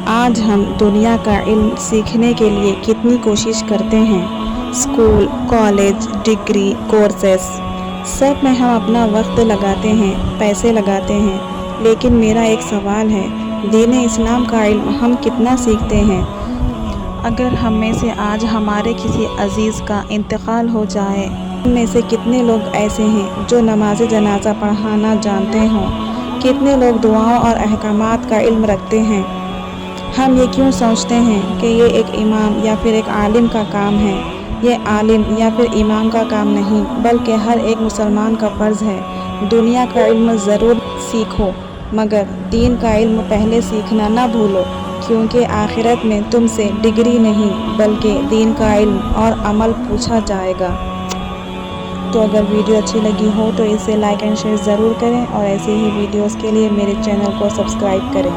آج ہم دنیا کا علم سیکھنے کے لیے کتنی کوشش کرتے ہیں۔ اسکول، کالج، ڈگری، کورسز سب میں ہم اپنا وقت لگاتے ہیں، پیسے لگاتے ہیں، لیکن میرا ایک سوال ہے، دین اسلام کا علم ہم کتنا سیکھتے ہیں؟ اگر ہم میں سے آج ہمارے کسی عزیز کا انتقال ہو جائے، ہم میں سے کتنے لوگ ایسے ہیں جو نماز جنازہ پڑھانا جانتے ہوں؟ کتنے لوگ دعاؤں اور احکامات کا علم رکھتے ہیں؟ ہم یہ کیوں سوچتے ہیں کہ یہ ایک امام یا پھر ایک عالم کا کام ہے؟ یہ عالم یا پھر امام کا کام نہیں، بلکہ ہر ایک مسلمان کا فرض ہے۔ دنیا کا علم ضرور سیکھو، مگر دین کا علم پہلے سیکھنا نہ بھولو، کیونکہ آخرت میں تم سے ڈگری نہیں بلکہ دین کا علم اور عمل پوچھا جائے گا۔ تو اگر ویڈیو اچھی لگی ہو تو اسے لائک اینڈ شیئر ضرور کریں، اور ایسے ہی ویڈیوز کے لیے میرے چینل کو سبسکرائب کریں۔